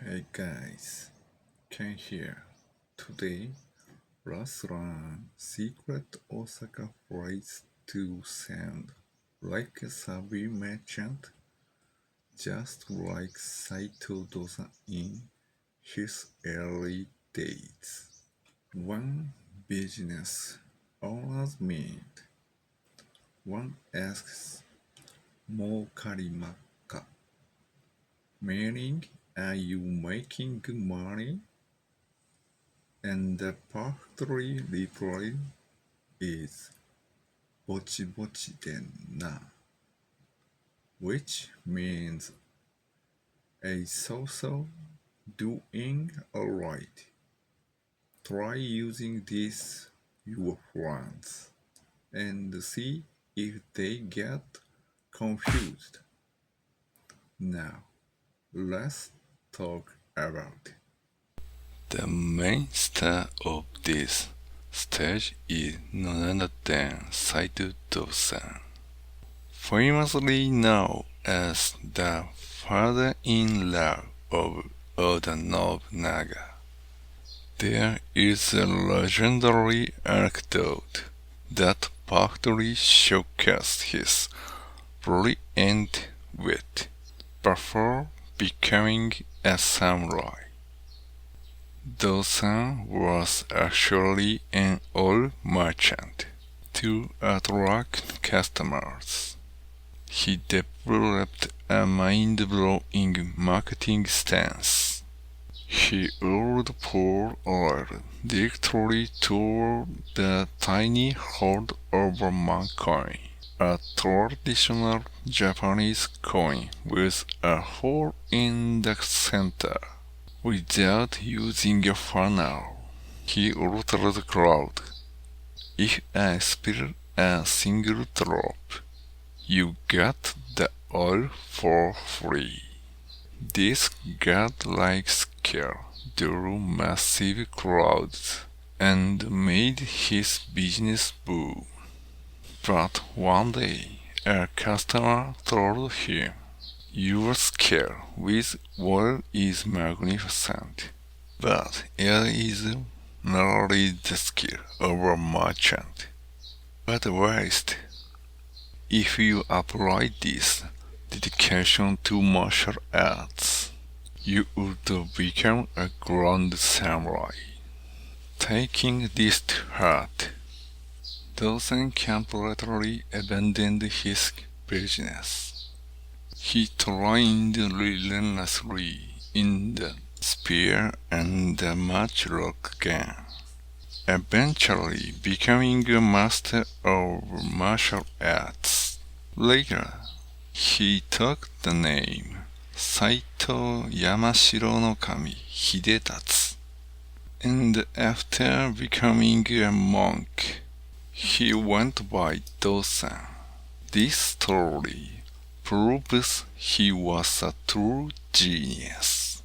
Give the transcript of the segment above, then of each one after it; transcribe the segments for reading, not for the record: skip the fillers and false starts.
Hey guys, Ken here. Today, let's learn secret Osaka phrase to sound like a savvy merchant, just like Saito Dōsan in his early days. One business owners meet. One asks, "Mo karimaka?" Meaning, are you making good money? And the factory reply is bochi bochi den na, which means a so-so, doing alright. Try using this your friends and see if they get confused. Now, let's talk about it. The main star of this stage is none other than Saitō Dōsan, famously known as the father-in-law of Oda Nobunaga. There is a legendary anecdote that partly showcases his brilliant wit before becoming a samurai. Dosan was actually an oil merchant. To attract customers, he developed a mind-blowing marketing stance. He would pour oil directly toward the tiny hold-over-man coin, a traditional Japanese coin with a hole in the center. Without using a funnel, he altered the crowd. If I spill a single drop, you get the oil for free. This godlike skill drew massive crowds and made his business boom. But one day, a customer told him, "Your skill with oil is magnificent, but it is merely the skill of a merchant. At worst, if you apply this dedication to martial arts, you would become a grand samurai." Taking this to heart, Dosan completely abandoned his business. He trained relentlessly in the spear and the matchlock gun, eventually becoming a master of martial arts. Later, he took the name Saito Yamashiro-no-Kami Hidetatsu, and after becoming a monk, he went by Dosan. This story proves he was a true genius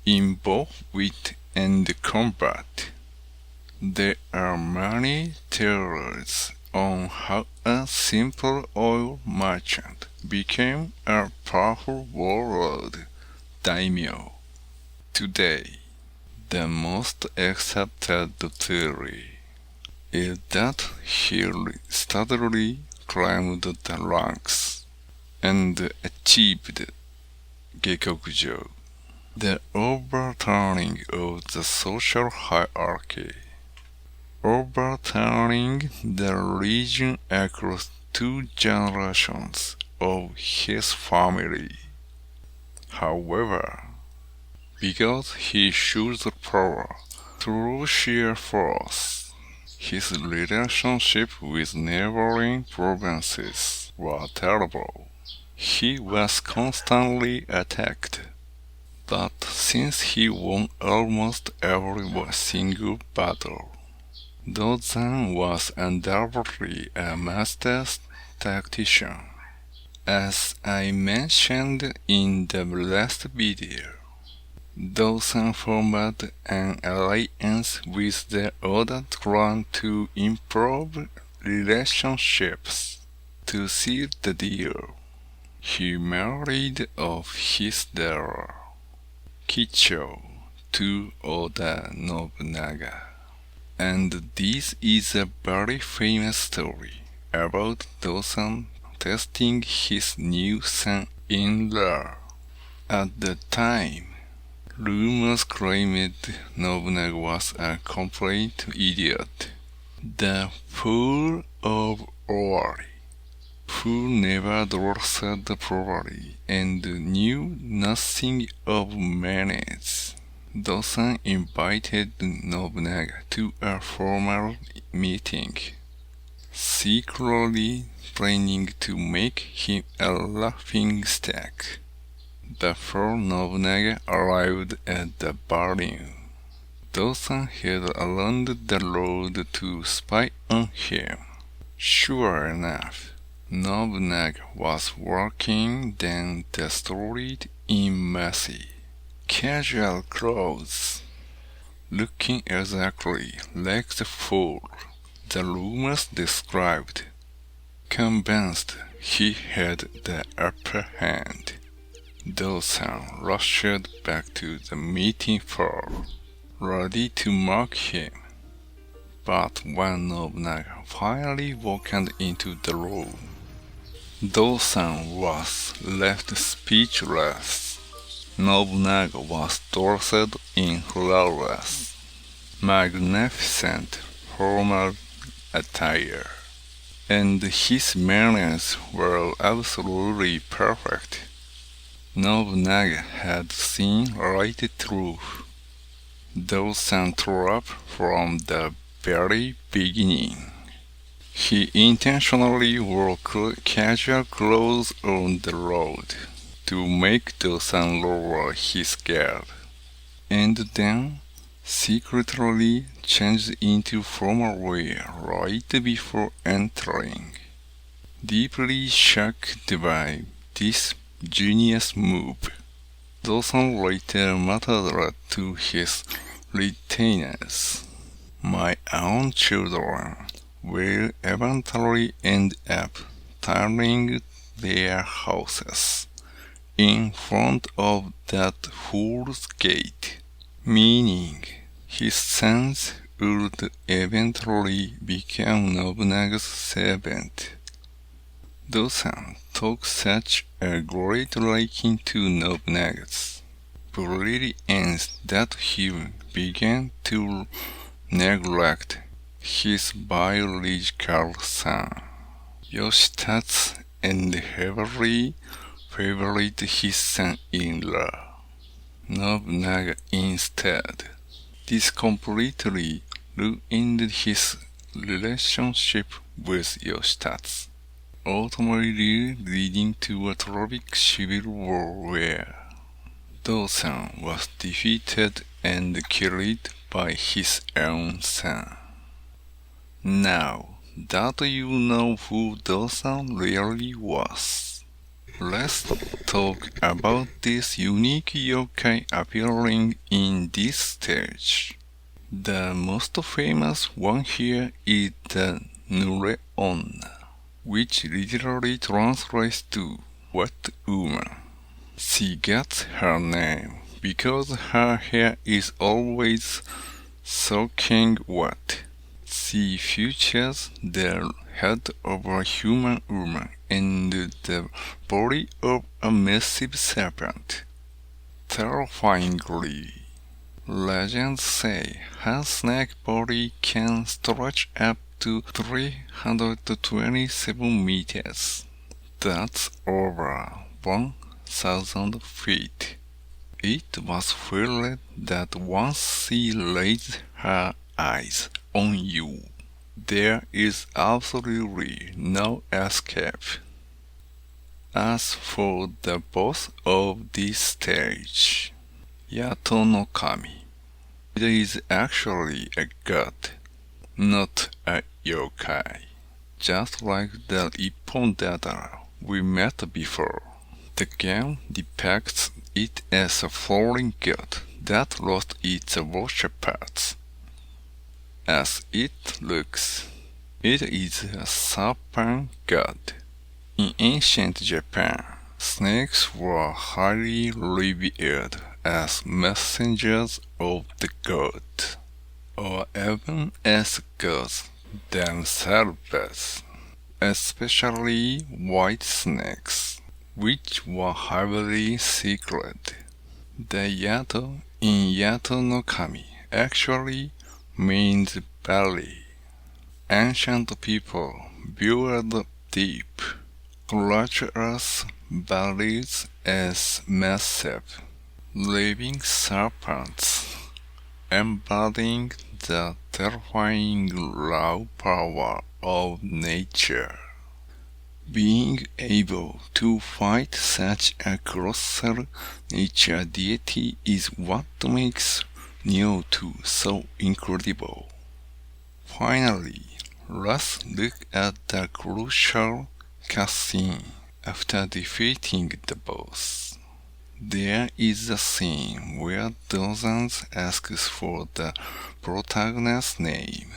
in both wit and combat. There are many theories on how a simple oil merchant became a powerful warlord daimyo. Today, the most accepted theory is that he steadily climbed the ranks and achieved Gekokujo, the overturning of the social hierarchy, overturning the religion across 2 generations of his family. However, because he chose power through sheer force, his relationship with neighboring provinces were terrible. He was constantly attacked, but since he won almost every single battle, Dosan was undoubtedly a master tactician. As I mentioned in the last video, Dosan formed an alliance with the Oda clan to improve relationships. To seal the deal, he married off his daughter. Kicho to Oda Nobunaga. And this is a very famous story about Dosan testing his new son-in-law. At the time, rumors claimed Nobunaga was a complete idiot, the fool of Ori, who never dressed properly and knew nothing of manners. Dosan invited Nobunaga to a formal meeting, secretly planning to make him a laughingstock. Before Nobunaga arrived at the venue, Dosan had along the road to spy on him. Sure enough, Nobunaga was walking down the street in messy, casual clothes, looking exactly like the fool the rumors described. Convinced he had the upper hand, Dosan rushed back to the meeting floor, ready to mock him. But when Nobunaga finally walked into the room, Dosan was left speechless. Nobunaga was dressed in flawless, magnificent formal attire, and his manners were absolutely perfect. Nobunaga had seen right through Dosan trap from the very beginning. He intentionally wore casual clothes on the road to make Dosan lower his guard, and then secretly changed into formal wear right before entering. Deeply shocked by this genius move, Dosan later muttered to his retainers, "My own children will eventually end up turning their houses in front of that fool's gate," meaning his sons would eventually become Nobunaga's servant. Dosan took such a great liking to Nobunaga's brilliance that he began to neglect his biological son, Yoshitatsu, and heavily favored his son-in-law, Nobunaga, instead. This completely ruined his relationship with Yoshitatsu, ultimately leading to a tragic civil war where Dosan was defeated and killed by his own son. Now that you know who Dosan really was, let's talk about this unique yokai appearing in this stage. The most famous one here is the Nure-Onna, which literally translates to wet woman. She gets her name because her hair is always soaking wet. She features the head of a human woman and the body of a massive serpent. Terrifyingly, legends say her snake body can stretch up to 327 meters. That's over 1,000 feet. It was felt that once she lays her eyes on you, there is absolutely no escape. As for the boss of this stage, Yato-no-Kami, it is actually a god, not a yokai, just like the Ippon dagger we met before. The game depicts it as a fallen god that lost its worshippers. As it looks, it is a serpent god. In ancient Japan, snakes were highly revered as messengers of the god, or even as gods themselves, especially white snakes, which were heavily secret. The Yato in Yato-no-Kami actually means belly. Ancient people viewed deep, treacherous bellies as massive, living serpents, embodying the terrifying raw power of nature. Being able to fight such a colossal nature deity is what makes Nioh 2 so incredible. Finally, let's look at the crucial cutscene after defeating the boss. There is a scene where Dosan asks for the protagonist's name.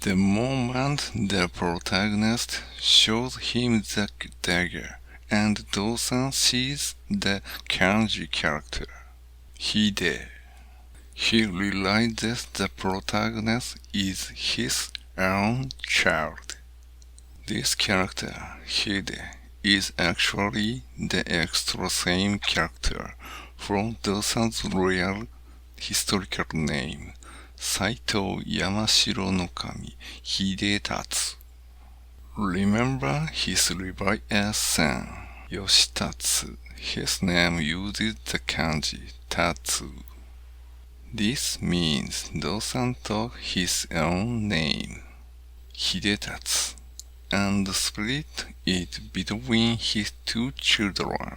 The moment the protagonist shows him the dagger and Dosan sees the kanji character, Hide, he realizes the protagonist is his own child. This character, Hide, is actually the extra same character from Dosan's real historical name, Saito Yamashiro-no-Kami Hidetatsu. Remember his revival son, Yoshitatsu. His name uses the kanji Tatsu. This means Dosan took his own name, Hidetatsu, and split it between his two children,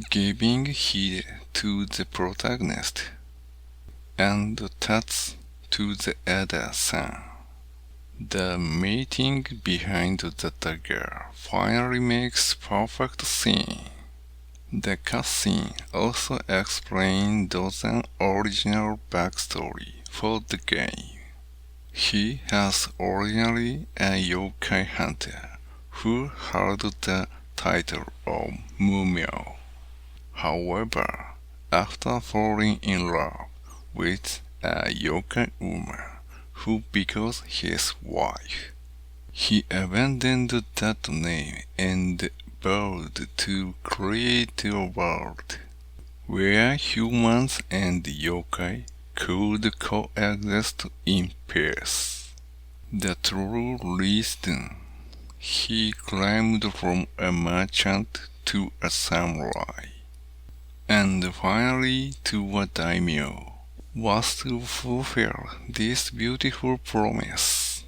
giving Hide to the protagonist and Tatsu to the other son. The meeting behind the dagger finally makes perfect scene. The cutscene also explains Dosan's original backstory for the game. He was originally a yokai hunter who held the title of Mumyo. However, after falling in love with a yokai woman who becomes his wife, he abandoned that name and vowed to create a world where humans and yokai could coexist in peace. The true reason he climbed from a merchant to a samurai, and finally to a daimyo, was to fulfill this beautiful promise.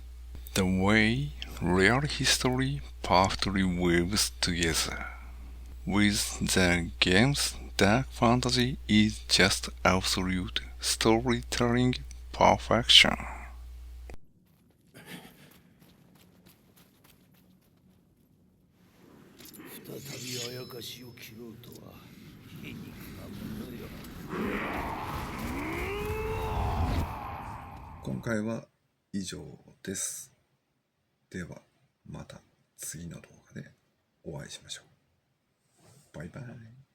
The way real history perfectly weaves together with the game's dark fantasy is just absolute storytelling perfection. 再びあやかしを切ろうとは皮肉なものよ。今回は以上です。ではまた次の動画でお会いしましょう。バイバイ。